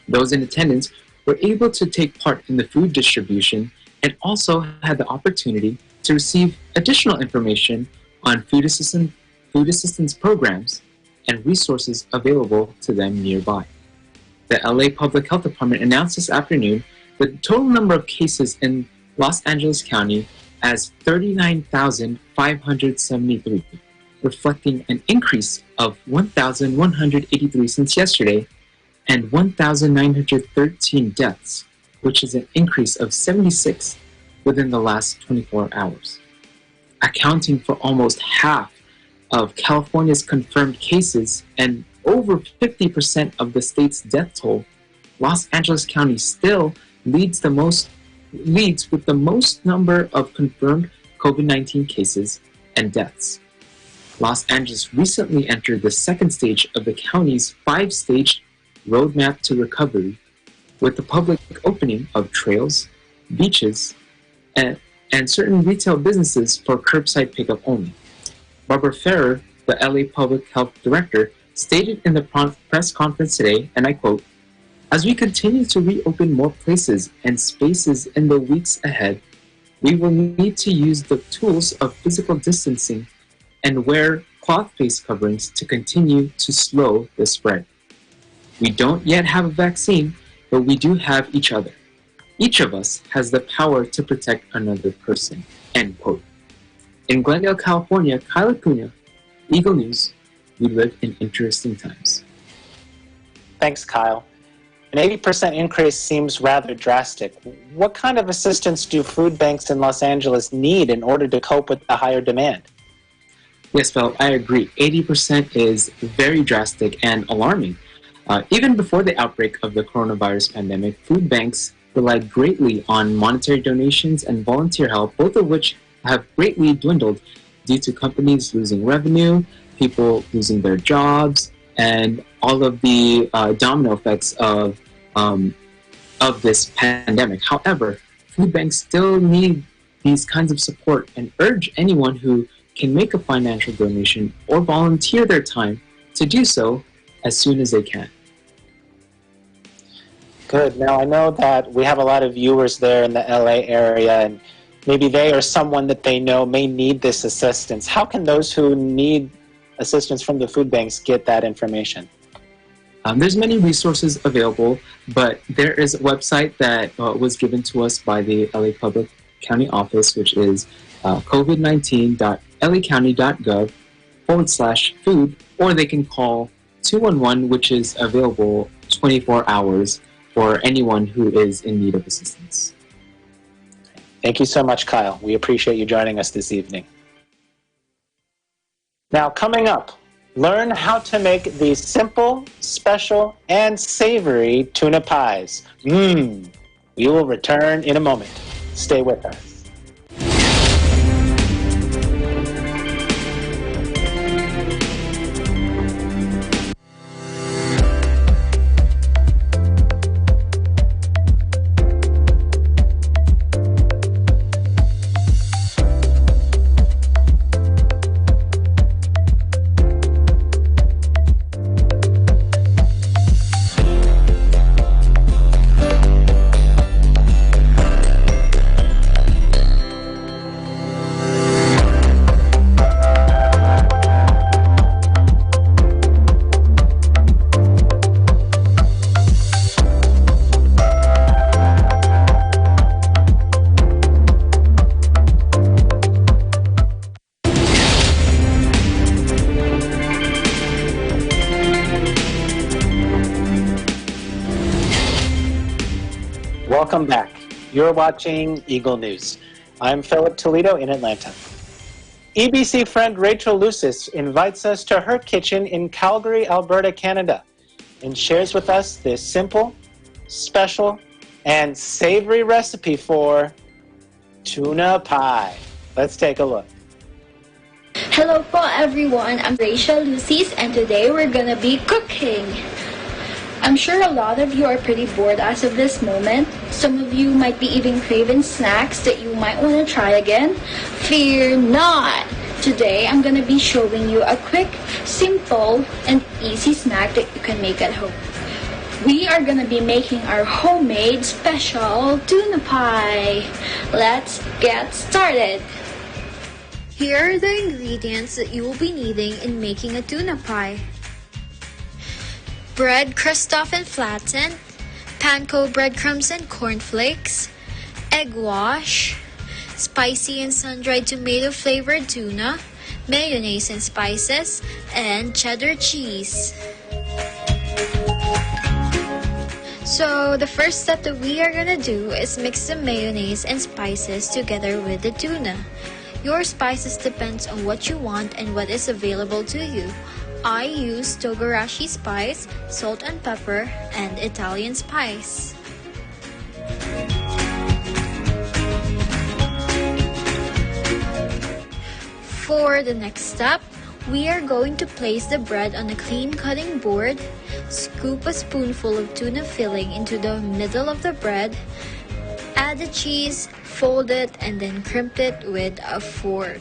Those in attendance were able to take part in the food distribution and also had the opportunity to receive additional information on food assistance programs and resources available to them nearby. The LA Public Health Department announced this afternoon the total number of cases in Los Angeles County as 39,573, reflecting an increase of 1,183 since yesterday and 1,913 deaths, which is an increase of 76 within the last 24 hours. Accounting for almost half of California's confirmed cases and over 50% of the state's death toll, Los Angeles County still leads with the most number of confirmed COVID-19 cases and deaths. Los Angeles recently entered the second stage of the county's 5-stage roadmap to recovery, with the public opening of trails, beaches, and certain retail businesses for curbside pickup only. Barbara Ferrer, the LA Public Health Director, stated in the press conference today, and I quote, "As we continue to reopen more places and spaces in the weeks ahead, we will need to use the tools of physical distancing and wear cloth face coverings to continue to slow the spread. We don't yet have a vaccine, but we do have each other. Each of us has the power to protect another person." End quote. In Glendale, California, Kyle Acuna, Eagle News. We live in interesting times. Thanks, Kyle. An 80% increase seems rather drastic. What kind of assistance do food banks in Los Angeles need in order to cope with the higher demand? Yes, Phil, I agree. 80% is very drastic and alarming. Even before the outbreak of the coronavirus pandemic, food banks relied greatly on monetary donations and volunteer help, both of which have greatly dwindled due to companies losing revenue, people losing their jobs, and all of the domino effects of this pandemic. However, food banks still need these kinds of support and urge anyone who can make a financial donation or volunteer their time to do so as soon as they can. Good. Now, I know that we have a lot of viewers there in the LA area, and maybe they or someone that they know may need this assistance. How can those who need assistance from the food banks get that information? There's many resources available, but there is a website that was given to us by the LA Public County Office, which is covid19.lacounty.gov/food, or they can call 211, which is available 24 hours for anyone who is in need of assistance. Thank you so much, Kyle. We appreciate you joining us this evening. Now, coming up, learn how to make these simple, special, and savory tuna pies. We will return in a moment. Stay with us. Welcome back. You're watching Eagle News. I'm Philip Toledo in Atlanta. EBC friend Rachel Lucis invites us to her kitchen in Calgary, Alberta, Canada, and shares with us this simple, special, and savory recipe for tuna pie. Let's take a look. Hello po everyone, I'm Rachel Lucis and today we're gonna be cooking. I'm sure a lot of you are pretty bored as of this moment. Some of you might be even craving snacks that you might want to try again. Fear not! Today I'm gonna be showing you a quick, simple, and easy snack that you can make at home. We are gonna be making our homemade special tuna pie. Let's get started! Here are the ingredients that you will be needing in making a tuna pie. Bread crushed off and flattened, panko breadcrumbs and cornflakes, egg wash, spicy and sun-dried tomato-flavored tuna, mayonnaise and spices, and cheddar cheese. So the first step that we are gonna do is mix the mayonnaise and spices together with the tuna. Your spices depends on what you want and what is available to you. I use togarashi spice, salt and pepper, and Italian spice. For the next step, we are going to place the bread on a clean cutting board, scoop a spoonful of tuna filling into the middle of the bread, add the cheese, fold it, and then crimp it with a fork.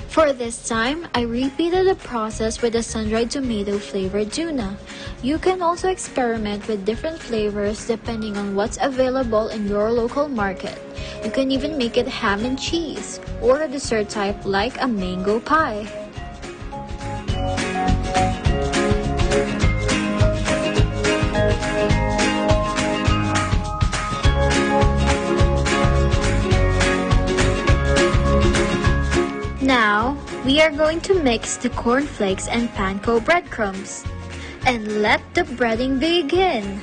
For this time, I repeated the process with the sun-dried tomato-flavored tuna. You can also experiment with different flavors depending on what's available in your local market. You can even make it ham and cheese, or a dessert type like a mango pie. Now, we are going to mix the cornflakes and panko breadcrumbs. And let the breading begin.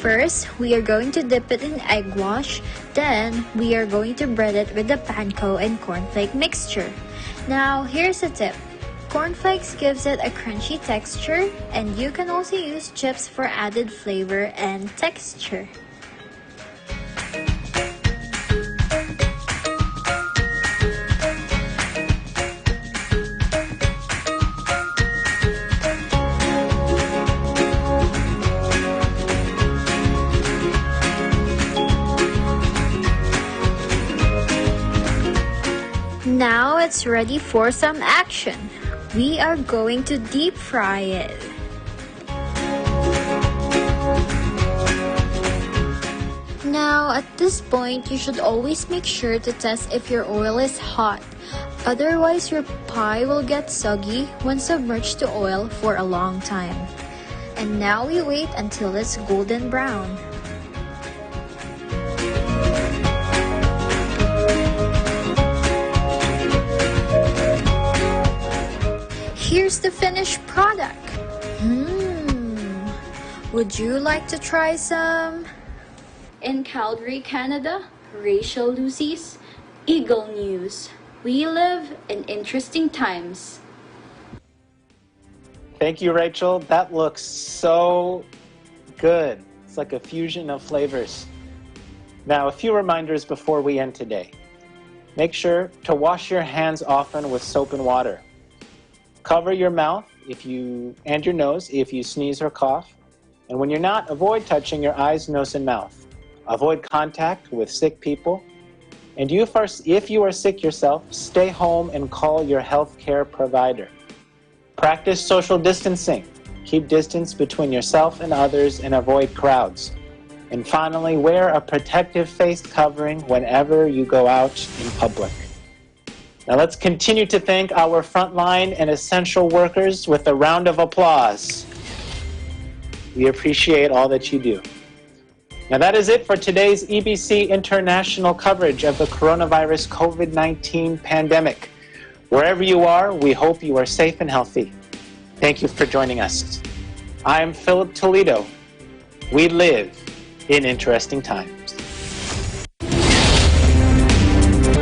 First, we are going to dip it in egg wash. Then, we are going to bread it with the panko and cornflake mixture. Now, here's a tip. Cornflakes gives it a crunchy texture, and you can also use chips for added flavor and texture. Now it's ready for some action. We are going to deep fry it. Now at this point, you should always make sure to test if your oil is hot. Otherwise, your pie will get soggy when submerged to oil for a long time. And now we wait until it's golden brown. the finished product. Would you like to try some? In Calgary, Canada, Rachel Lucy's Eagle News. We live in interesting times. Thank you, Rachel. That looks so good. It's like a fusion of flavors. Now, a few reminders before we end today. Make sure to wash your hands often with soap and water. Cover your mouth and your nose if you sneeze or cough. And when you're not, avoid touching your eyes, nose, and mouth. Avoid contact with sick people. And if you are sick yourself, stay home and call your healthcare provider. Practice social distancing. Keep distance between yourself and others and avoid crowds. And finally, wear a protective face covering whenever you go out in public. Now let's continue to thank our frontline and essential workers with a round of applause. We appreciate all that you do. Now that is it for today's EBC International coverage of the coronavirus COVID-19 pandemic. Wherever you are, we hope you are safe and healthy. Thank you for joining us. I'm Philip Toledo. We live in interesting times.